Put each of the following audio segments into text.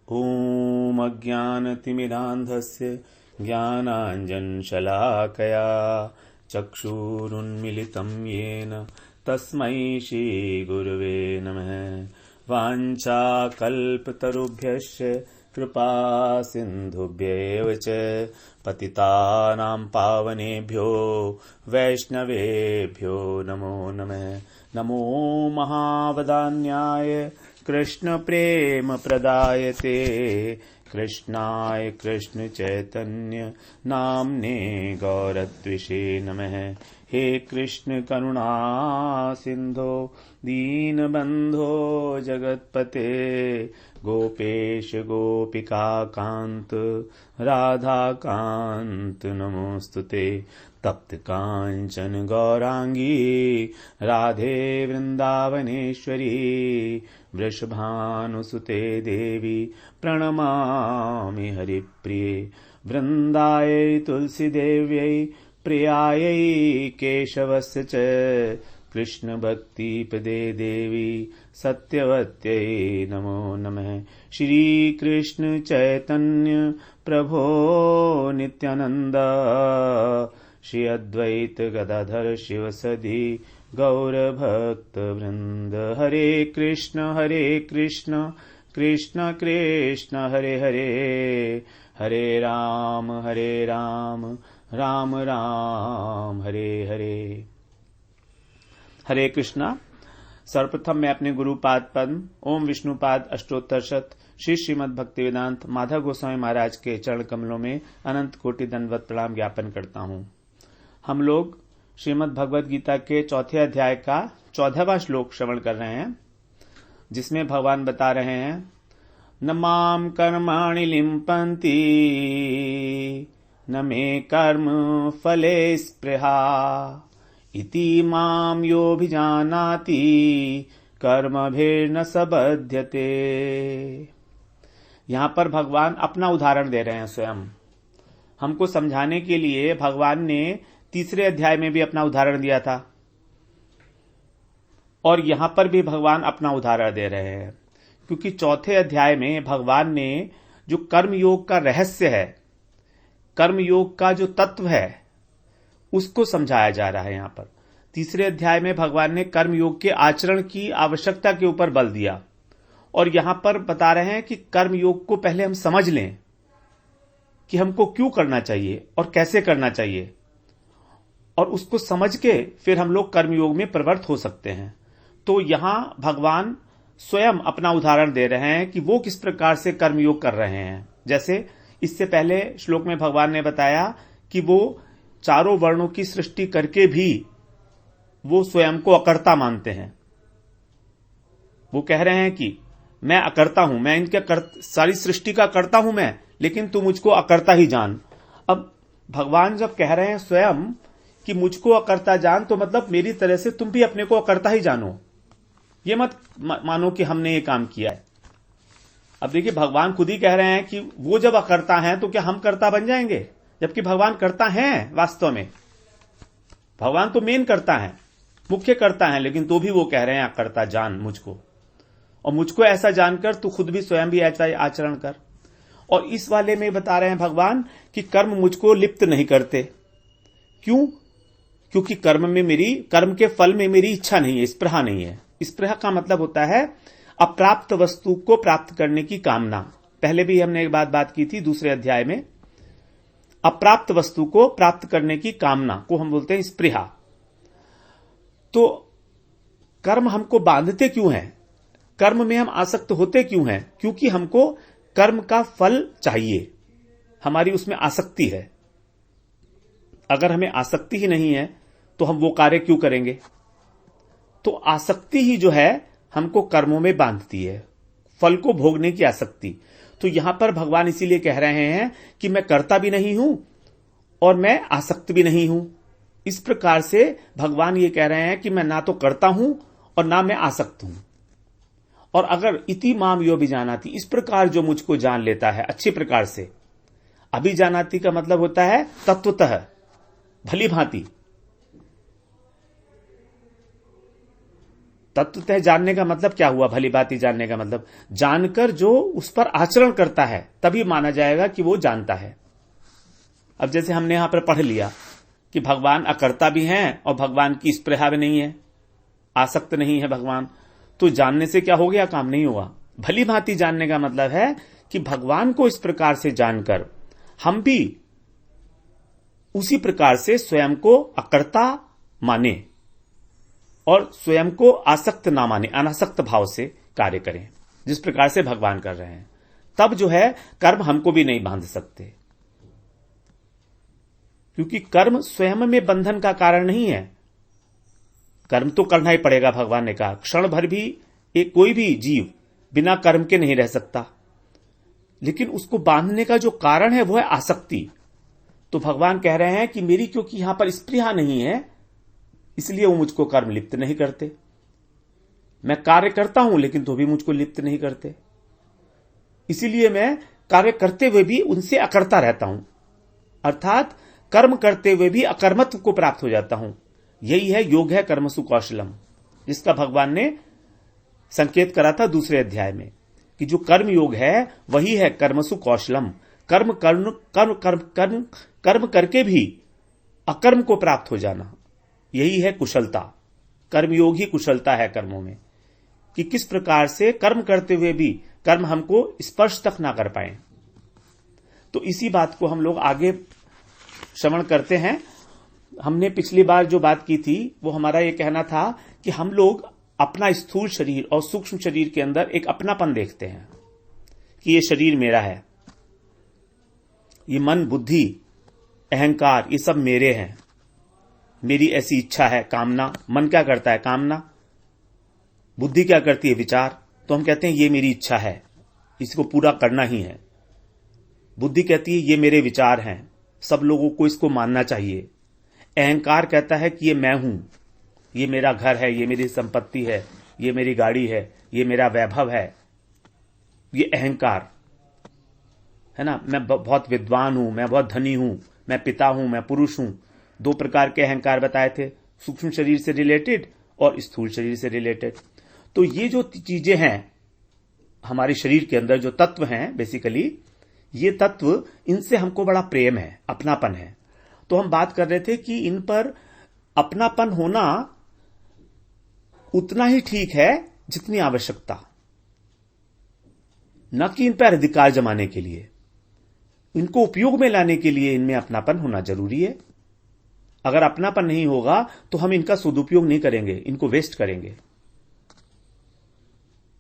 ॐ अज्ञानतिमिरान्धस्य ज्ञानाञ्जनशलाकया चक्षुरुन्मिलितं येन तस्मै श्रीगुरवे नमः। वाञ्छाकल्पतरुभ्यश्च कृपासिन्धुभ्यैव च पतितानां पावनेभ्यो वैष्णवेभ्यो नमो नमः। नमो महावदान्याय कृष्णप्रेमप्रदायते कृष्णाय कृष्णचैतन्य नाम्ने गौरत्विषे नमः। हे कृष्ण करुणा सिन्धो दीनबन्धो जगत्पते गोपेश गोपिकाकान्त राधाकान्त नमोस्तुते। तप्त कांचन गौरांगी राधे वृंदावनेश्वरी वृषभानुसुते देवी प्रणमामि हरिप्रिये। वृंदायै तुलसीदेव्यै प्रियायै केशवस्य च कृष्णभक्तिपदे देवी सत्यवत्यै नमो नमः। श्रीकृष्ण चैतन्य प्रभो नित्यानंद श्री अद्वैत गदाधर शिवसदि गौरभक्तवृंद। हरे कृष्ण कृष्ण कृष्ण हरे हरे, हरे राम राम राम हरे हरे। हरे कृष्णा। सर्वप्रथम मैं अपने गुरुपाद पद्म ओम विष्णुपाद अष्टोत्तरशत श्री श्रीमद् भक्तिवेदांत माधव गोस्वामी महाराज के चरण कमलों में अनंत कोटि दंडवत प्रणाम ज्ञापन करता हूँ। हम लोग श्रीमद् भगवद गीता के चौथे अध्याय का 14वां श्लोक श्रवण कर रहे हैं, जिसमें भगवान बता रहे हैं न माम कर्माणि लिम्पन्ति न मे कर्म फले स्पृहा इति माम योऽभिजानाति कर्मभिर्न सबध्यते। यहां पर भगवान अपना उदाहरण दे रहे हैं। स्वयं हमको समझाने के लिए भगवान ने तीसरे अध्याय में भी अपना उदाहरण दिया था और यहां पर भी भगवान अपना उदाहरण दे रहे हैं, क्योंकि चौथे अध्याय में भगवान ने जो कर्मयोग का रहस्य है, कर्मयोग का जो तत्व है, उसको समझाया जा रहा है। यहां पर तीसरे अध्याय में भगवान ने कर्मयोग के आचरण की आवश्यकता के ऊपर बल दिया और यहां पर बता रहे हैं कि कर्मयोग को पहले हम समझ लें कि हमको क्यों करना चाहिए और कैसे करना चाहिए, और उसको समझ के फिर हम लोग कर्मयोग में प्रवृत्त हो सकते हैं। तो यहां भगवान स्वयं अपना उदाहरण दे रहे हैं कि वो किस प्रकार से कर्मयोग कर रहे हैं। जैसे इससे पहले श्लोक में भगवान ने बताया कि वो चारों वर्णों की सृष्टि करके भी वो स्वयं को अकर्ता मानते हैं। वो कह रहे हैं कि मैं अकर्ता हूं, मैं इनके सारी सृष्टि का करता हूं मैं, लेकिन तू मुझको अकर्ता ही जान। अब भगवान जब कह रहे हैं स्वयं कि मुझको अकर्ता जान, तो मतलब मेरी तरह से तुम भी अपने को अकर्ता ही जानो। ये मत मानो कि हमने ये काम किया है। अब देखिए, भगवान खुद ही कह रहे हैं कि वो जब अकर्ता हैं तो क्या हम कर्ता बन जाएंगे, जबकि भगवान कर्ता हैं। वास्तव में भगवान तो मेन कर्ता हैं, मुख्य कर्ता हैं, लेकिन तो भी वो कह रहे हैं अकर्ता जान मुझको, और मुझको ऐसा जानकर तू खुद भी स्वयं भी ऐसा आचरण कर। और इस वाले में बता रहे हैं भगवान कि कर्म मुझको लिप्त नहीं करते। क्यों? क्योंकि कर्म के फल में मेरी इच्छा नहीं है, स्पृहा नहीं है। स्पृहा का मतलब होता है अप्राप्त वस्तु को प्राप्त करने की कामना। पहले भी हमने एक बात की थी दूसरे अध्याय में। अप्राप्त वस्तु को प्राप्त करने की कामना को हम बोलते हैं स्पृहा। तो कर्म हमको बांधते क्यों हैं? कर्म में हम आसक्त होते क्यों हैं? क्योंकि हमको कर्म का फल चाहिए, हमारी उसमें आसक्ति है। अगर हमें आसक्ति ही नहीं है तो हम वो कार्य क्यों करेंगे? तो आसक्ति ही जो है हमको कर्मों में बांधती है, फल को भोगने की आसक्ति। तो यहां पर भगवान इसीलिए कह रहे हैं कि मैं करता भी नहीं हूं और मैं आसक्त भी नहीं हूं। इस प्रकार से भगवान ये कह रहे हैं कि मैं ना तो करता हूं और ना मैं आसक्त हूं। और अगर इति माम यो भी जानाति, इस प्रकार जो मुझको जान लेता है अच्छी प्रकार से, अभिजानाति का मतलब होता है तत्वतः, भली भांति। तत्वतः जानने का मतलब क्या हुआ? भली भांति जानने का मतलब जानकर जो उस पर आचरण करता है तभी माना जाएगा कि वो जानता है। अब जैसे हमने यहां पर पढ़ लिया कि भगवान अकर्ता भी हैं और भगवान की स्पृहा भी नहीं है, आसक्त नहीं है भगवान, तो जानने से क्या हो गया? काम नहीं हुआ। भली भांति जानने का मतलब है कि भगवान को इस प्रकार से जानकर हम भी उसी प्रकार से स्वयं को अकर्ता माने और स्वयं को आसक्त ना माने, अनासक्त भाव से कार्य करें जिस प्रकार से भगवान कर रहे हैं। तब जो है कर्म हमको भी नहीं बांध सकते, क्योंकि कर्म स्वयं में बंधन का कारण नहीं है। कर्म तो करना ही पड़ेगा, भगवान ने कहा क्षण भर भी एक कोई भी जीव बिना कर्म के नहीं रह सकता, लेकिन उसको बांधने का जो कारण है वो है आसक्ति। तो भगवान कह रहे हैं कि मेरी क्योंकि यहां पर स्पृहा नहीं है, इसलिए वो मुझको कर्म लिप्त नहीं करते। मैं कार्य करता हूं लेकिन तो भी मुझको लिप्त नहीं करते, इसीलिए मैं कार्य करते हुए भी उनसे अकर्ता रहता हूं, अर्थात कर्म करते हुए भी अकर्मत्व को प्राप्त हो जाता हूं। यही है योग है कर्मसु कौशलम, जिसका भगवान ने संकेत करा था दूसरे अध्याय में कि जो कर्म योग है वही है कर्मसु कौशलम। कर्म कर्म कर्म कर्म कर्म कर्म करके भी अकर्म को प्राप्त हो जाना, यही है कुशलता। कर्मयोग ही कुशलता है कर्मों में, कि किस प्रकार से कर्म करते हुए भी कर्म हमको स्पर्श तक ना कर पाए। तो इसी बात को हम लोग आगे श्रवण करते हैं। हमने पिछली बार जो बात की थी वो हमारा ये कहना था कि हम लोग अपना स्थूल शरीर और सूक्ष्म शरीर के अंदर एक अपनापन देखते हैं कि ये शरीर मेरा है, ये मन बुद्धि अहंकार ये सब मेरे हैं, मेरी ऐसी इच्छा है, कामना। मन क्या करता है? कामना। बुद्धि क्या करती है? विचार। तो हम कहते हैं ये मेरी इच्छा है, इसको पूरा करना ही है। बुद्धि कहती है ये मेरे विचार हैं, सब लोगों को इसको मानना चाहिए। अहंकार कहता है कि ये मैं हूं, ये मेरा घर है, ये मेरी संपत्ति है, ये मेरी गाड़ी है, ये मेरा वैभव है, ये अहंकार है ना। मैं बहुत विद्वान हूं, मैं बहुत धनी हूं, मैं पिता हूं, मैं पुरुष हूं। दो प्रकार के अहंकार बताए थे, सूक्ष्म शरीर से रिलेटेड और स्थूल शरीर से रिलेटेड। तो ये जो चीजें हैं हमारे शरीर के अंदर, जो तत्व हैं बेसिकली, ये तत्व, इनसे हमको बड़ा प्रेम है, अपनापन है। तो हम बात कर रहे थे कि इन पर अपनापन होना उतना ही ठीक है जितनी आवश्यकता, न कि इन पर अधिकार जमाने के लिए। इनको उपयोग में लाने के लिए इनमें अपनापन होना जरूरी है। अगर अपनापन नहीं होगा तो हम इनका सदुपयोग नहीं करेंगे, इनको वेस्ट करेंगे।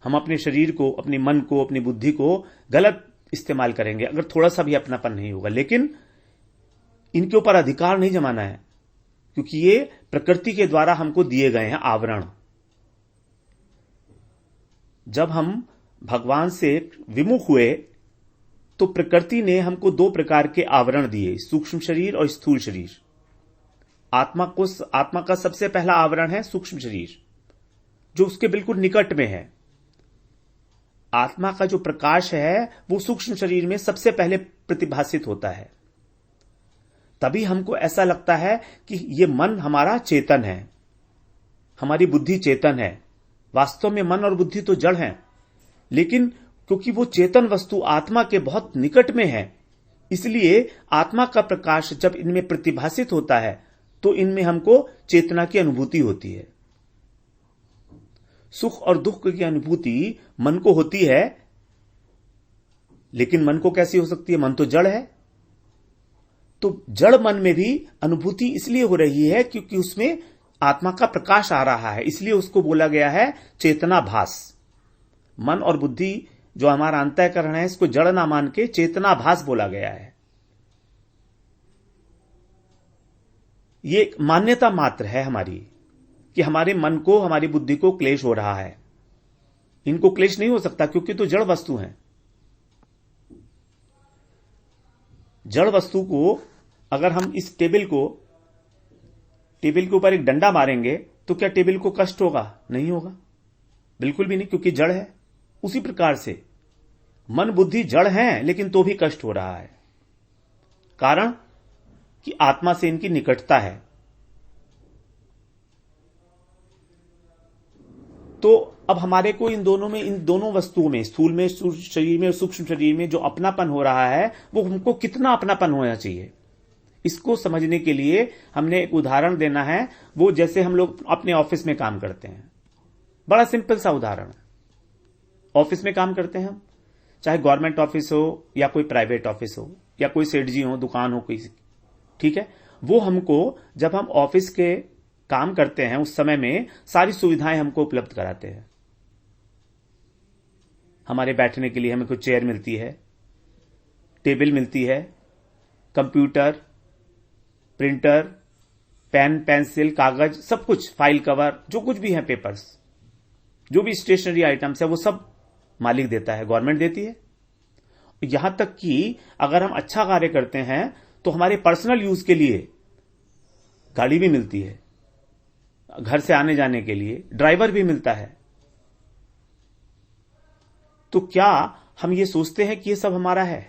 हम अपने शरीर को, अपने मन को, अपनी बुद्धि को गलत इस्तेमाल करेंगे अगर थोड़ा सा भी अपनापन नहीं होगा। लेकिन इनके ऊपर अधिकार नहीं जमाना है, क्योंकि ये प्रकृति के द्वारा हमको दिए गए हैं आवरण। जब हम भगवान से विमुख हुए तो प्रकृति ने हमको दो प्रकार के आवरण दिए, सूक्ष्म शरीर और स्थूल शरीर। आत्मा का सबसे पहला आवरण है सूक्ष्म शरीर, जो उसके बिल्कुल निकट में है। आत्मा का जो प्रकाश है वो सूक्ष्म शरीर में सबसे पहले प्रतिभासित होता है। तभी हमको ऐसा लगता है कि ये मन हमारा चेतन है, हमारी बुद्धि चेतन है। वास्तव में मन और बुद्धि तो जड़ हैं, लेकिन क्योंकि वो चेतन वस्तु आत्मा के बहुत निकट में है, इसलिए आत्मा का प्रकाश जब इनमें प्रतिभासित होता है तो इनमें हमको चेतना की अनुभूति होती है। सुख और दुख की अनुभूति मन को होती है, लेकिन मन को कैसी हो सकती है? मन तो जड़ है। तो जड़ मन में भी अनुभूति इसलिए हो रही है क्योंकि उसमें आत्मा का प्रकाश आ रहा है, इसलिए उसको बोला गया है चेतनाभास। मन और बुद्धि जो हमारा अंतःकरण है, इसको जड़ ना मान के चेतनाभास बोला गया है। ये एक मान्यता मात्र है हमारी कि हमारे मन को, हमारी बुद्धि को क्लेश हो रहा है। इनको क्लेश नहीं हो सकता क्योंकि तो जड़ वस्तु हैं। जड़ वस्तु को अगर हम इस टेबल के ऊपर एक डंडा मारेंगे तो क्या टेबल को कष्ट होगा? नहीं होगा, बिल्कुल भी नहीं, क्योंकि जड़ है। उसी प्रकार से मन बुद्धि जड़ हैं, लेकिन तो भी कष्ट हो रहा है, कारण कि आत्मा से इनकी निकटता है। तो अब हमारे को इन दोनों वस्तुओं में, स्थूल में, शरीर में और सूक्ष्म शरीर में जो अपनापन हो रहा है, वो हमको कितना अपनापन होना चाहिए, इसको समझने के लिए हमने एक उदाहरण देना है। वो जैसे हम लोग अपने ऑफिस में काम करते हैं, बड़ा सिंपल सा उदाहरण है। ऑफिस में काम करते हैं हम, चाहे गवर्नमेंट ऑफिस हो या कोई प्राइवेट ऑफिस हो या कोई सेठ जी हो, दुकान हो कोई, ठीक है। वो हमको जब हम ऑफिस के काम करते हैं उस समय में सारी सुविधाएं हमको उपलब्ध कराते हैं। हमारे बैठने के लिए हमें कुछ चेयर मिलती है, टेबल मिलती है, कंप्यूटर, प्रिंटर, पेन, पेंसिल, कागज, सब कुछ, फाइल कवर, जो कुछ भी है, पेपर्स, जो भी स्टेशनरी आइटम्स है, वो सब मालिक देता है, गवर्नमेंट देती है। यहां तक कि अगर हम अच्छा कार्य करते हैं तो हमारे पर्सनल यूज के लिए गाड़ी भी मिलती है, घर से आने जाने के लिए ड्राइवर भी मिलता है। तो क्या हम ये सोचते हैं कि ये सब हमारा है?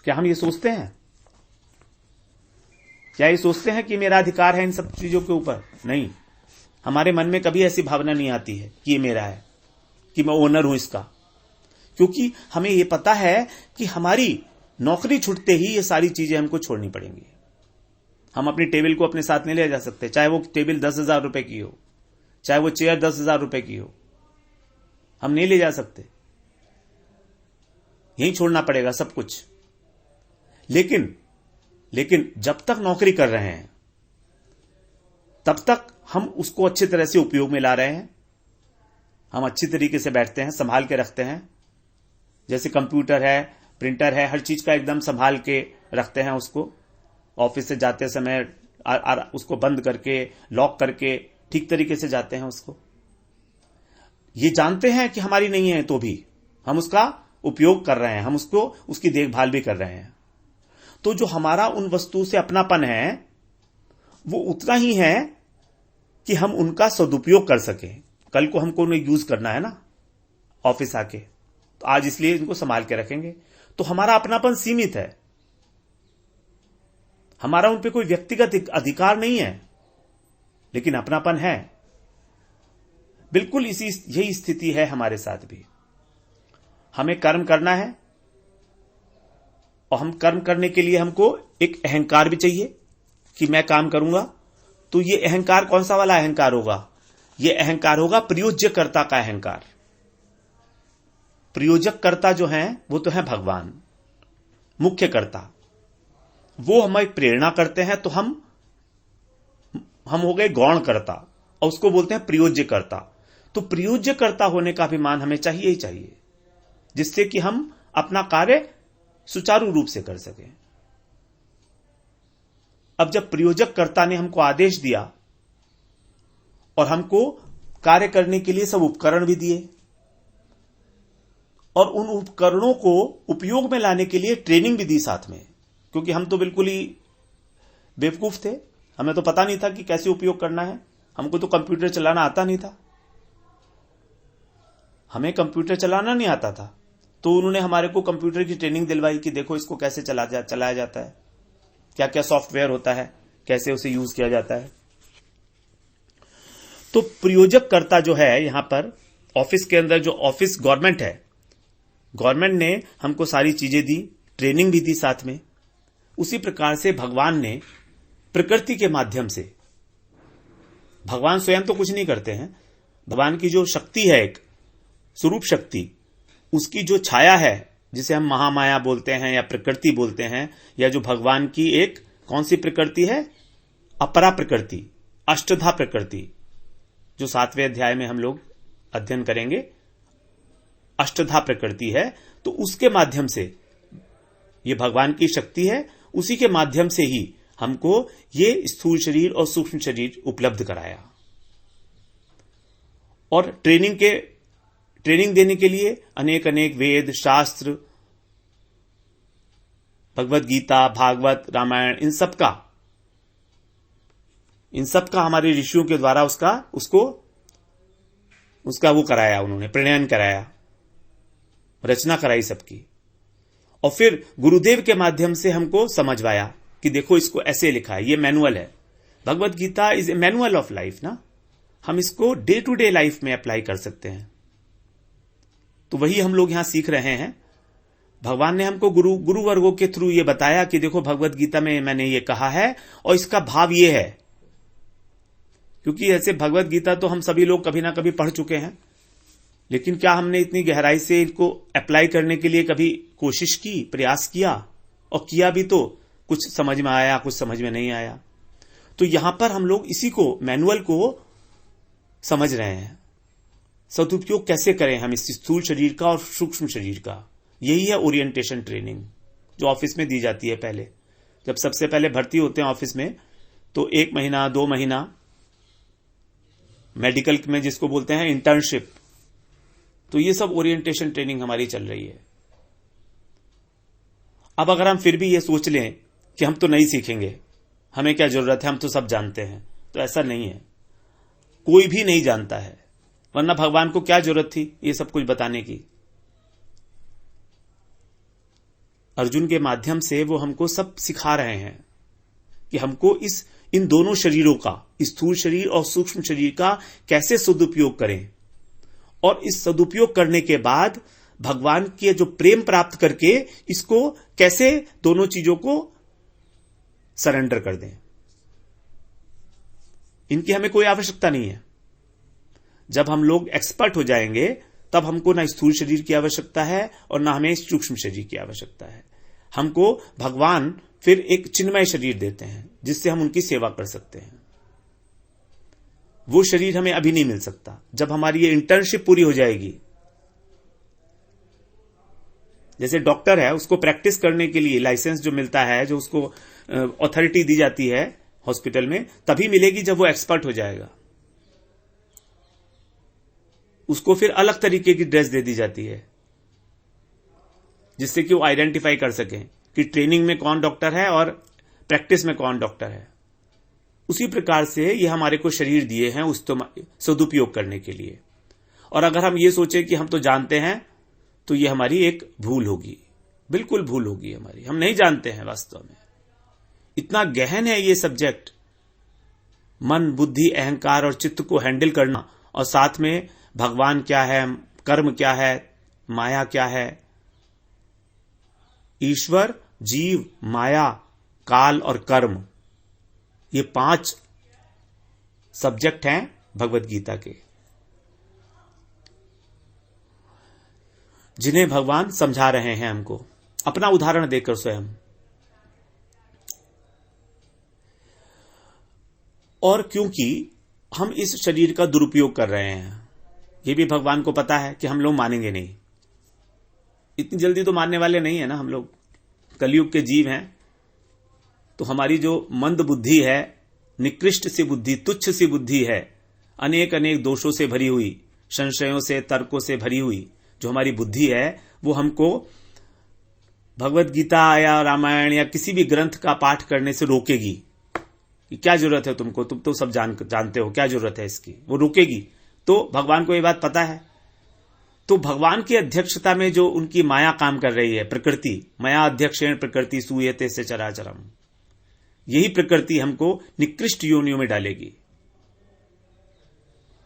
क्या हम ये सोचते हैं? क्या ये सोचते हैं कि मेरा अधिकार है इन सब चीजों के ऊपर? नहीं, हमारे मन में कभी ऐसी भावना नहीं आती है कि ये मेरा है, कि मैं ओनर हूं इसका। क्योंकि हमें यह पता है कि हमारी नौकरी छूटते ही ये सारी चीजें हमको छोड़नी पड़ेंगी। हम अपनी टेबल को अपने साथ नहीं ले जा सकते, चाहे वो टेबल 10,000 रुपए की हो, चाहे वो चेयर 10,000 रुपए की हो, हम नहीं ले जा सकते, यहीं छोड़ना पड़ेगा सब कुछ। लेकिन जब तक नौकरी कर रहे हैं तब तक हम उसको अच्छी तरह से उपयोग में ला रहे हैं। हम अच्छी तरीके से बैठते हैं, संभाल के रखते हैं, जैसे कंप्यूटर है, प्रिंटर है, हर चीज का एकदम संभाल के रखते हैं उसको। ऑफिस से जाते समय उसको बंद करके, लॉक करके ठीक तरीके से जाते हैं उसको। ये जानते हैं कि हमारी नहीं है, तो भी हम उसका उपयोग कर रहे हैं, हम उसकी देखभाल भी कर रहे हैं। तो जो हमारा उन वस्तु से अपनापन है वो उतना ही है कि हम उनका सदुपयोग कर सकें। कल को हमको उन्हें यूज करना है ना ऑफिस आके, तो आज इसलिए इनको संभाल के रखेंगे। तो हमारा अपनापन सीमित है, हमारा उन पे कोई व्यक्तिगत अधिकार नहीं है, लेकिन अपनापन है। बिल्कुल यही स्थिति है हमारे साथ भी। हमें कर्म करना है और हम कर्म करने के लिए हमको एक अहंकार भी चाहिए कि मैं काम करूंगा। तो ये अहंकार कौन सा वाला अहंकार होगा? ये अहंकार होगा प्रयोज्यकर्ता का अहंकार। प्रयोजककर्ता जो हैं वो तो है भगवान, मुख्य कर्ता। वो हमें प्रेरणा करते हैं तो हम हो गए गौणकर्ता, और उसको बोलते हैं प्रयोज्यकर्ता। तो प्रयोज्यकर्ता होने का अभिमान हमें चाहिए ही चाहिए, जिससे कि हम अपना कार्य सुचारू रूप से कर सकें। अब जब प्रयोजककर्ता ने हमको आदेश दिया और हमको कार्य करने के लिए सब उपकरण भी दिए और उन उपकरणों को उपयोग में लाने के लिए ट्रेनिंग भी दी साथ में, क्योंकि हम तो बिल्कुल ही बेवकूफ थे, हमें तो पता नहीं था कि कैसे उपयोग करना है। हमको तो कंप्यूटर चलाना आता नहीं था, हमें कंप्यूटर चलाना नहीं आता था। तो उन्होंने हमारे को कंप्यूटर की ट्रेनिंग दिलवाई कि देखो इसको कैसे चलाया जाता है, क्या क्या सॉफ्टवेयर होता है, कैसे उसे यूज किया जाता है। तो प्रयोजककर्ता जो है यहां पर ऑफिस के अंदर, जो ऑफिस गवर्नमेंट है, गवर्नमेंट ने हमको सारी चीजें दी, ट्रेनिंग भी दी साथ में। उसी प्रकार से भगवान ने प्रकृति के माध्यम से, भगवान स्वयं तो कुछ नहीं करते हैं, भगवान की जो शक्ति है, एक स्वरूप शक्ति, उसकी जो छाया है, जिसे हम महामाया बोलते हैं या प्रकृति बोलते हैं, या जो भगवान की एक कौन सी प्रकृति है, अपरा प्रकृति, अष्टधा प्रकृति, जो 7वें अध्याय में हम लोग अध्ययन करेंगे, अष्टधा प्रकृति है। तो उसके माध्यम से ये भगवान की शक्ति है, उसी के माध्यम से ही हमको ये स्थूल शरीर और सूक्ष्म शरीर उपलब्ध कराया। और ट्रेनिंग देने के लिए अनेक अनेक वेद, शास्त्र, भगवत गीता, भागवत, रामायण, इन सब का हमारे ऋषियों के द्वारा उसका वो कराया, उन्होंने प्रणयन कराया, रचना कराई सबकी। और फिर गुरुदेव के माध्यम से हमको समझवाया कि देखो इसको ऐसे लिखा है, ये मैनुअल है। Bhagavad Gita is a manual of life ना। हम इसको डे टू डे लाइफ में अप्लाई कर सकते हैं। तो वही हम लोग यहां सीख रहे हैं। भगवान ने हमको गुरुवर्गों के थ्रू ये बताया कि देखो भगवत गीता में मैंने ये कहा है और इसका भाव ये है। क्योंकि ऐसे भगवत गीता तो हम सभी लोग कभी ना कभी पढ़ चुके हैं, लेकिन क्या हमने इतनी गहराई से इनको अप्लाई करने के लिए कभी कोशिश की, प्रयास किया? और किया भी तो कुछ समझ में आया, कुछ समझ में नहीं आया। तो यहां पर हम लोग इसी को, मैनुअल को समझ रहे हैं। सदुपयोग कैसे करें हम इस स्थूल शरीर का और सूक्ष्म शरीर का। यही है ओरिएंटेशन ट्रेनिंग जो ऑफिस में दी जाती है। पहले जब सबसे पहले भर्ती होते हैं ऑफिस में, तो 1 महीना 2 महीना मेडिकल में जिसको बोलते हैं इंटर्नशिप, तो ये सब ओरिएंटेशन ट्रेनिंग हमारी चल रही है। अब अगर हम फिर भी ये सोच लें कि हम तो नहीं सीखेंगे, हमें क्या जरूरत है, हम तो सब जानते हैं, तो ऐसा नहीं है। कोई भी नहीं जानता है, वरना भगवान को क्या जरूरत थी ये सब कुछ बताने की। अर्जुन के माध्यम से वो हमको सब सिखा रहे हैं कि हमको इन दोनों शरीरों का, स्थूल शरीर और सूक्ष्म शरीर का कैसे सदुपयोग करें, और इस सदुपयोग करने के बाद भगवान के जो प्रेम प्राप्त करके इसको कैसे दोनों चीजों को सरेंडर कर दें। इनकी हमें कोई आवश्यकता नहीं है। जब हम लोग एक्सपर्ट हो जाएंगे तब हमको ना स्थूल शरीर की आवश्यकता है और ना हमें सूक्ष्म शरीर की आवश्यकता है। हमको भगवान फिर एक चिन्मय शरीर देते हैं जिससे हम उनकी सेवा कर सकते हैं। वो शरीर हमें अभी नहीं मिल सकता। जब हमारी ये इंटर्नशिप पूरी हो जाएगी, जैसे डॉक्टर है उसको प्रैक्टिस करने के लिए लाइसेंस जो मिलता है, जो उसको अथॉरिटी दी जाती है हॉस्पिटल में, तभी मिलेगी जब वो एक्सपर्ट हो जाएगा। उसको फिर अलग तरीके की ड्रेस दे दी जाती है जिससे कि वो आइडेंटिफाई कर सकें कि ट्रेनिंग में कौन डॉक्टर है और प्रैक्टिस में कौन डॉक्टर है। उसी प्रकार से ये हमारे को शरीर दिए हैं उस सदुपयोग करने के लिए। और अगर हम ये सोचें कि हम तो जानते हैं, तो ये हमारी एक भूल होगी, बिल्कुल भूल होगी हमारी। हम नहीं जानते हैं वास्तव में। इतना गहन है ये सब्जेक्ट, मन, बुद्धि, अहंकार और चित्त को हैंडल करना, और साथ में भगवान क्या है, कर्म क्या है, माया क्या है। ईश्वर, जीव, माया, काल और कर्म, ये 5 सब्जेक्ट हैं भगवत गीता के, जिन्हें भगवान समझा रहे हैं हमको अपना उदाहरण देकर स्वयं। और क्योंकि हम इस शरीर का दुरुपयोग कर रहे हैं, ये भी भगवान को पता है कि हम लोग मानेंगे नहीं। इतनी जल्दी तो मानने वाले नहीं है ना। हम लोग कलयुग के जीव हैं, तो हमारी जो मंद बुद्धि है, निकृष्ट सी बुद्धि, तुच्छ सी बुद्धि है, अनेक अनेक दोषों से भरी हुई, संशयों से, तर्कों से भरी हुई जो हमारी बुद्धि है, वो हमको भगवत गीता या रामायण या किसी भी ग्रंथ का पाठ करने से रोकेगी कि क्या जरूरत है तुमको, तुम तो सब जानते हो, क्या जरूरत है इसकी, वो रोकेगी। तो भगवान को ये बात पता है। तो भगवान की अध्यक्षता में जो उनकी माया काम कर रही है, प्रकृति, माया अध्यक्षेण प्रकृति सूयते से चराचरम, यही प्रकृति हमको निकृष्ट योनियों में डालेगी।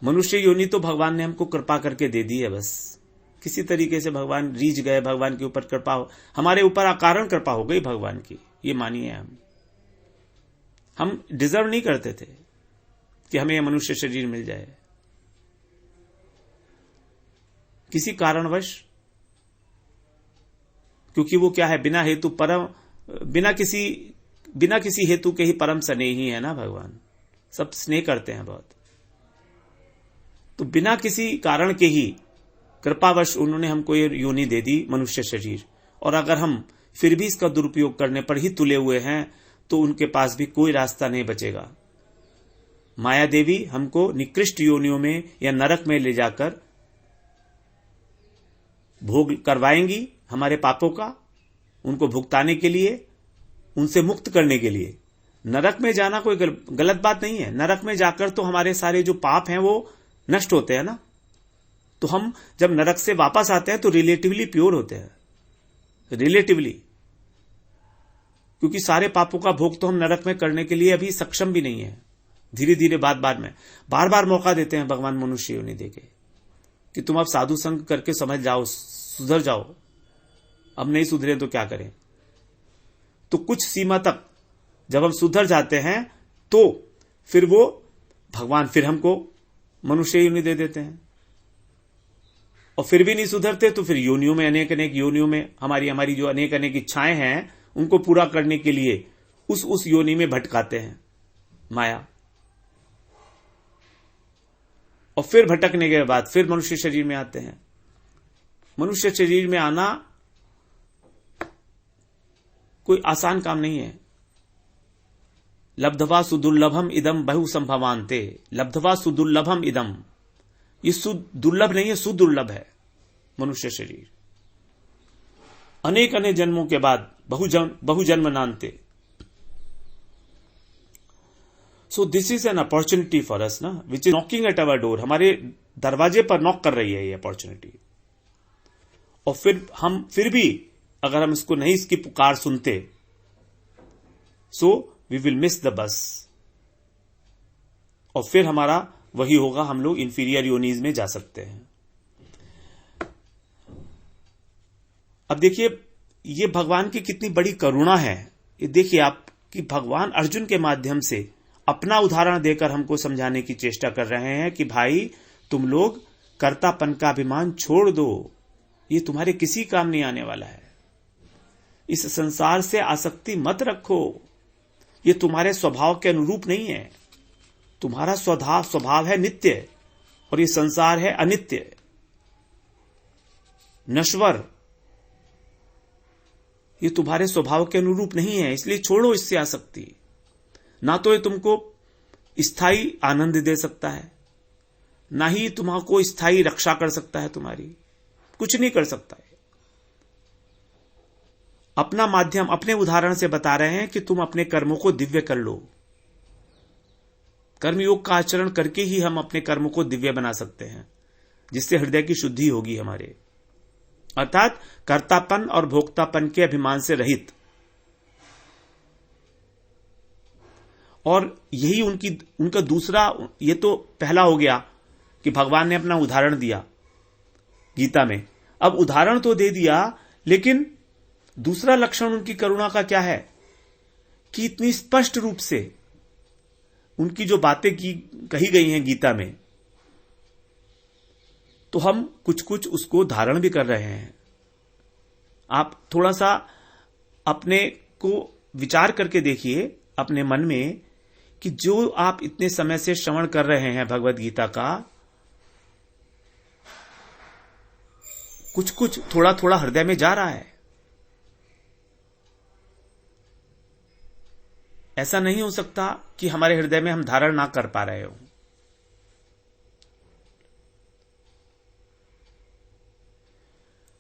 मनुष्य योनि तो भगवान ने हमको कृपा करके दे दी है, बस किसी तरीके से भगवान रीझ गए, भगवान के ऊपर कृपा हो, हमारे ऊपर अकारण कृपा हो गई भगवान की, ये मानिए। हम डिजर्व नहीं करते थे कि हमें मनुष्य शरीर मिल जाए। किसी कारणवश, क्योंकि वो क्या है, बिना हेतु परम, बिना किसी हेतु के ही परम स्नेही है ना भगवान, सब स्नेह करते हैं बहुत। तो बिना किसी कारण के ही कृपावश उन्होंने हमको ये योनि दे दी, मनुष्य शरीर। और अगर हम फिर भी इसका दुरुपयोग करने पर ही तुले हुए हैं, तो उनके पास भी कोई रास्ता नहीं बचेगा। माया देवी हमको निकृष्ट योनियों में या नरक में ले जाकर भोग करवाएंगी हमारे पापों का, उनको भुगताने के लिए, उनसे मुक्त करने के लिए। नरक में जाना कोई गलत बात नहीं है। नरक में जाकर तो हमारे सारे जो पाप हैं वो नष्ट होते हैं ना। तो हम जब नरक से वापस आते हैं तो रिलेटिवली प्योर होते हैं, रिलेटिवली, क्योंकि सारे पापों का भोग तो हम नरक में करने के लिए अभी सक्षम भी नहीं है। धीरे धीरे बार बार मौका देते हैं भगवान मनुष्य योनि देके कि तुम अब साधु संग करके समझ जाओ, सुधर जाओ। अब नहीं सुधरे तो क्या करें। तो कुछ सीमा तक जब हम सुधर जाते हैं तो फिर वो भगवान फिर हमको मनुष्य योनि दे देते हैं। और फिर भी नहीं सुधरते तो फिर योनियों में, अनेक अनेक योनियों में हमारी जो अनेक अनेक इच्छाएं हैं उनको पूरा करने के लिए उस योनि में भटकाते हैं माया। और फिर भटकने के बाद फिर मनुष्य शरीर में आते हैं। मनुष्य शरीर में आना कोई आसान काम नहीं है। लब्धवा सुदुर्लभम इदम बहु संभवान्ते, लब्धवा सुदुर्लभम इदम, ये दुर्लभ नहीं है, सुदुर्लभ है मनुष्य शरीर। अनेक अनेक जन्मों के बाद बहुजन्म नान्ते। So this is an opportunity for us ना, which is knocking at our door. हमारे दरवाजे पर नॉक कर रही है ये अपॉर्चुनिटी। और फिर भी अगर हम इसको नहीं, इसकी पुकार सुनते, so we will miss the bus. और फिर हमारा वही होगा, हम लोग इंफीरियर योनीज में जा सकते हैं। अब देखिए ये भगवान की कितनी बड़ी करुणा है। ये देखिए आप कि भगवान अर्जुन के माध्यम से अपना उदाहरण देकर हमको समझाने की चेष्टा कर रहे हैं कि भाई तुम लोग कर्तापन का अभिमान छोड़ दो, ये तुम्हारे किसी काम नहीं आने वाला है। इस संसार से आसक्ति मत रखो, ये तुम्हारे स्वभाव के अनुरूप नहीं है। तुम्हारा स्वभाव है नित्य और ये संसार है अनित्य, नश्वर। ये तुम्हारे स्वभाव के अनुरूप नहीं है, इसलिए छोड़ो इससे आसक्ति। ना तो ये तुमको स्थायी आनंद दे सकता है, ना ही तुम्हारा स्थायी रक्षा कर सकता है, तुम्हारी कुछ नहीं कर सकता है। अपना माध्यम अपने उदाहरण से बता रहे हैं कि तुम अपने कर्मों को दिव्य कर लो। कर्मयोग का आचरण करके ही हम अपने कर्मों को दिव्य बना सकते हैं, जिससे हृदय की शुद्धि होगी हमारे, अर्थात कर्तापन और भोक्तापन के अभिमान से रहित। और यही उनका दूसरा, ये तो पहला हो गया कि भगवान ने अपना उदाहरण दिया गीता में। अब उदाहरण तो दे दिया, लेकिन दूसरा लक्षण उनकी करुणा का क्या है कि इतनी स्पष्ट रूप से उनकी जो बातें कही गई हैं गीता में, तो हम कुछ कुछ उसको धारण भी कर रहे हैं। आप थोड़ा सा अपने को विचार करके देखिए अपने मन में कि जो आप इतने समय से श्रवण कर रहे हैं भगवत गीता का, कुछ कुछ थोड़ा थोड़ा हृदय में जा रहा है। ऐसा नहीं हो सकता कि हमारे हृदय में हम धारण ना कर पा रहे हो।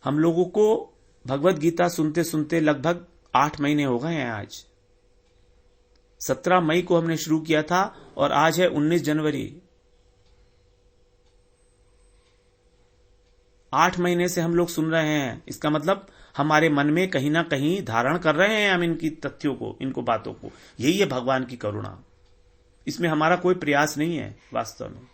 हम लोगों को भगवत गीता सुनते सुनते लगभग 8 महीने हो गए हैं। आज 17 मई को हमने शुरू किया था और आज है 19 जनवरी। 8 महीने से हम लोग सुन रहे हैं। इसका मतलब हमारे मन में कहीं ना कहीं धारण कर रहे हैं हम इनकी तथ्यों को, इनको बातों को। यही है भगवान की करुणा। इसमें हमारा कोई प्रयास नहीं है वास्तव में।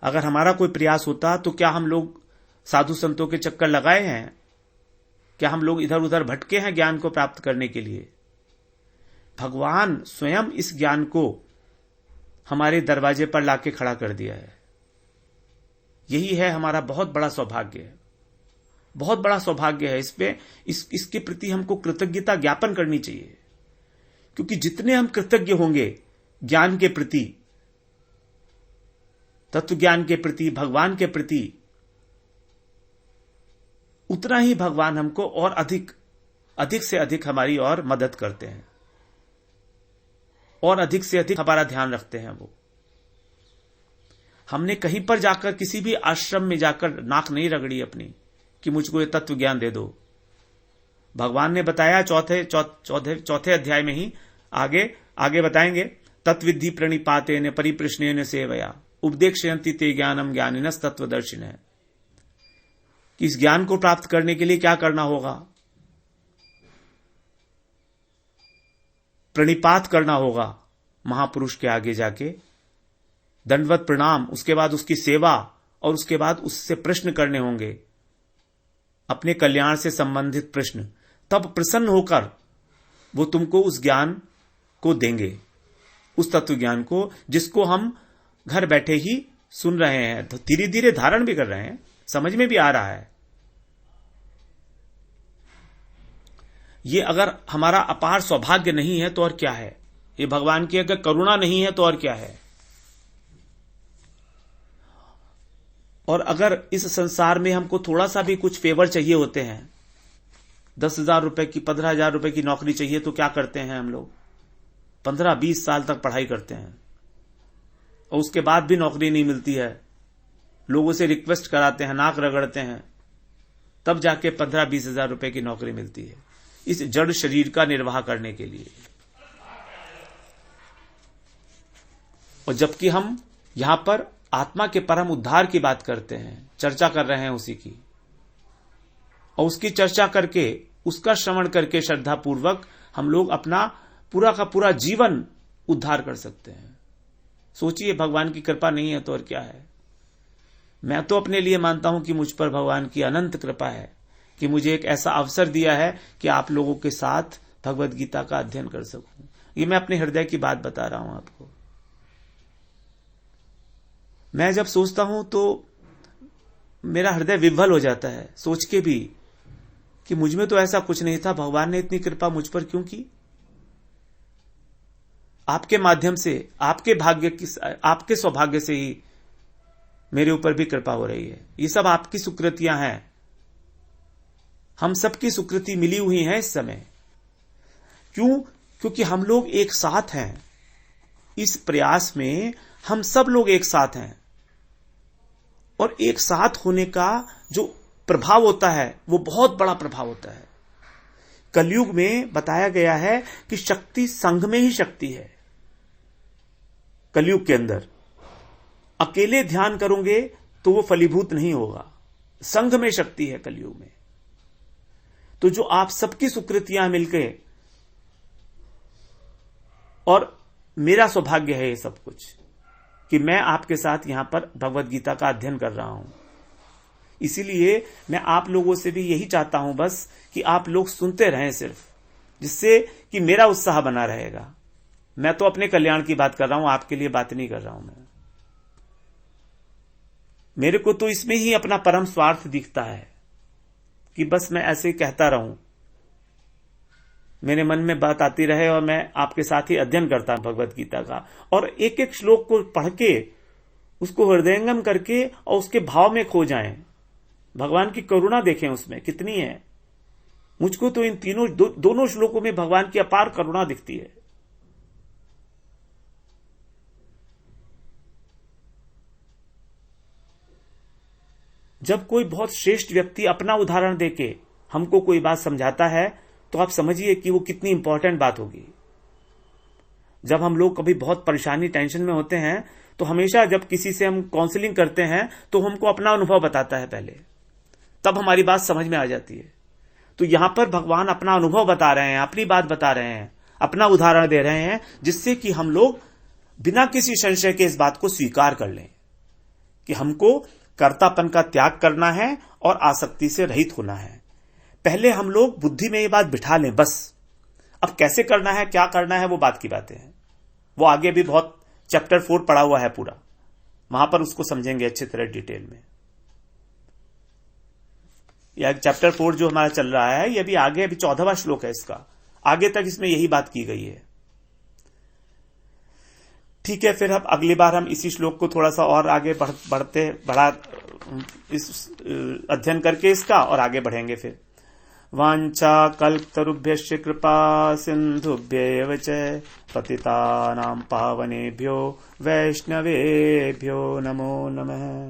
अगर हमारा कोई प्रयास होता तो क्या हम लोग साधु संतों के चक्कर लगाए हैं? क्या हम लोग इधर उधर भटके हैं ज्ञान को प्राप्त करने के लिए? भगवान स्वयं इस ज्ञान को हमारे दरवाजे पर लाके खड़ा कर दिया है। यही है हमारा बहुत बड़ा सौभाग्य, बहुत बड़ा सौभाग्य है। इसके प्रति हमको कृतज्ञता ज्ञापन करनी चाहिए, क्योंकि जितने हम कृतज्ञ होंगे ज्ञान के प्रति, तत्व ज्ञान के प्रति, भगवान के प्रति, उतना ही भगवान हमको और अधिक से अधिक हमारी और मदद करते हैं और अधिक से अधिक हमारा ध्यान रखते हैं। वो हमने कहीं पर जाकर, किसी भी आश्रम में जाकर नाक नहीं रगड़ी अपनी कि मुझको ये तत्व ज्ञान दे दो। भगवान ने बताया चौथे अध्याय में ही, आगे बताएंगे, तत्विद्धि प्रणिपातेन परिप्रश्नेन सेवया उपदेक्षयन्ति ते ज्ञानम ज्ञानिनस् तत्वदर्शिनः। कि इस ज्ञान को प्राप्त करने के लिए क्या करना होगा? प्रणिपात करना होगा, महापुरुष के आगे जाके दंडवत प्रणाम, उसके बाद उसकी सेवा, और उसके बाद उससे प्रश्न करने होंगे, अपने कल्याण से संबंधित प्रश्न। तब प्रसन्न होकर वो तुमको उस ज्ञान को देंगे, उस तत्व ज्ञान को जिसको हम घर बैठे ही सुन रहे हैं, तो धीरे धीरे धारण भी कर रहे हैं, समझ में भी आ रहा है। ये अगर हमारा अपार सौभाग्य नहीं है तो और क्या है, ये भगवान की अगर करुणा नहीं है तो और क्या है। और अगर इस संसार में हमको थोड़ा सा भी कुछ फेवर चाहिए होते हैं, 10,000 रुपए की, 15,000 रुपए की नौकरी चाहिए, तो क्या करते हैं हम लोग? 15-20 साल तक पढ़ाई करते हैं और उसके बाद भी नौकरी नहीं मिलती है, लोगों से रिक्वेस्ट कराते हैं, नाक रगड़ते हैं, तब जाके 15-20 हजार रुपए की नौकरी मिलती है इस जड़ शरीर का निर्वाह करने के लिए। और जबकि हम यहां पर आत्मा के परम उद्धार की बात करते हैं, चर्चा कर रहे हैं उसी की, और उसकी चर्चा करके, उसका श्रवण करके श्रद्धा पूर्वक हम लोग अपना पूरा का पूरा जीवन उद्धार कर सकते हैं। सोचिए, भगवान की कृपा नहीं है तो और क्या है। मैं तो अपने लिए मानता हूं कि मुझ पर भगवान की अनंत कृपा है कि मुझे एक ऐसा अवसर दिया है कि आप लोगों के साथ भगवत गीता का अध्ययन कर सकूं। ये मैं अपने हृदय की बात बता रहा हूं आपको। मैं जब सोचता हूं तो मेरा हृदय विह्वल हो जाता है, सोच के भी कि मुझ में तो ऐसा कुछ नहीं था, भगवान ने इतनी कृपा मुझ पर क्यों की। आपके माध्यम से, आपके भाग्य की, आपके सौभाग्य से ही मेरे ऊपर भी कृपा हो रही है। ये सब आपकी सुकृतियां हैं, हम सबकी सुकृति मिली हुई है इस समय। क्यों? क्योंकि हम लोग एक साथ हैं, इस प्रयास में हम सब लोग एक साथ हैं, और एक साथ होने का जो प्रभाव होता है वो बहुत बड़ा प्रभाव होता है। कलयुग में बताया गया है कि शक्ति संघ में ही शक्ति है। कलयुग के अंदर अकेले ध्यान करोगे तो वो फलीभूत नहीं होगा, संघ में शक्ति है कलयुग में। तो जो आप सबकी सुकृतियां मिलके, और मेरा सौभाग्य है ये सब कुछ कि मैं आपके साथ यहां पर भगवत गीता का अध्ययन कर रहा हूं। इसीलिए मैं आप लोगों से भी यही चाहता हूं बस कि आप लोग सुनते रहें सिर्फ, जिससे कि मेरा उत्साह बना रहेगा। मैं तो अपने कल्याण की बात कर रहा हूं, आपके लिए बात नहीं कर रहा हूं मैं। मेरे को तो इसमें ही अपना परम स्वार्थ दिखता है कि बस मैं ऐसे ही कहता रहूं, मेरे मन में बात आती रहे और मैं आपके साथ ही अध्ययन करता हूं भगवत गीता का, और एक एक श्लोक को पढ़ के उसको हृदयंगम करके और उसके भाव में खो जाएं। भगवान की करुणा देखें उसमें कितनी है। मुझको तो इन तीनों दोनों श्लोकों में भगवान की अपार करुणा दिखती है। जब कोई बहुत श्रेष्ठ व्यक्ति अपना उदाहरण देके हमको कोई बात समझाता है तो आप समझिए कि वो कितनी इंपॉर्टेंट बात होगी। जब हम लोग कभी बहुत परेशानी, टेंशन में होते हैं तो हमेशा जब किसी से हम काउंसलिंग करते हैं तो हमको अपना अनुभव बताता है पहले, तब हमारी बात समझ में आ जाती है। तो यहां पर भगवान अपना अनुभव बता रहे हैं, अपनी बात बता रहे हैं, अपना उदाहरण दे रहे हैं, जिससे कि हम लोग बिना किसी संशय के इस बात को स्वीकार कर लें कि हमको कर्तापन का त्याग करना है और आसक्ति से रहित होना है। पहले हम लोग बुद्धि में ये बात बिठा लें बस। अब कैसे करना है, क्या करना है, वो बात की बातें हैं, वो आगे भी बहुत चैप्टर 4 पढ़ा हुआ है पूरा, वहां पर उसको समझेंगे अच्छी तरह डिटेल में। यह चैप्टर 4 जो हमारा चल रहा है, ये भी आगे, अभी 14वां श्लोक है इसका, आगे तक इसमें यही बात की गई है। ठीक है, फिर अब अगली बार हम इसी श्लोक को थोड़ा सा और आगे बढ़ा इस अध्ययन करके इसका, और आगे बढ़ेंगे फिर। वाञ्छा कल्पतरुभ्यश्च कृपा सिन्धुभ्यैव च पतितानां पावनेभ्यो वैष्णवेभ्यो नमो नमः।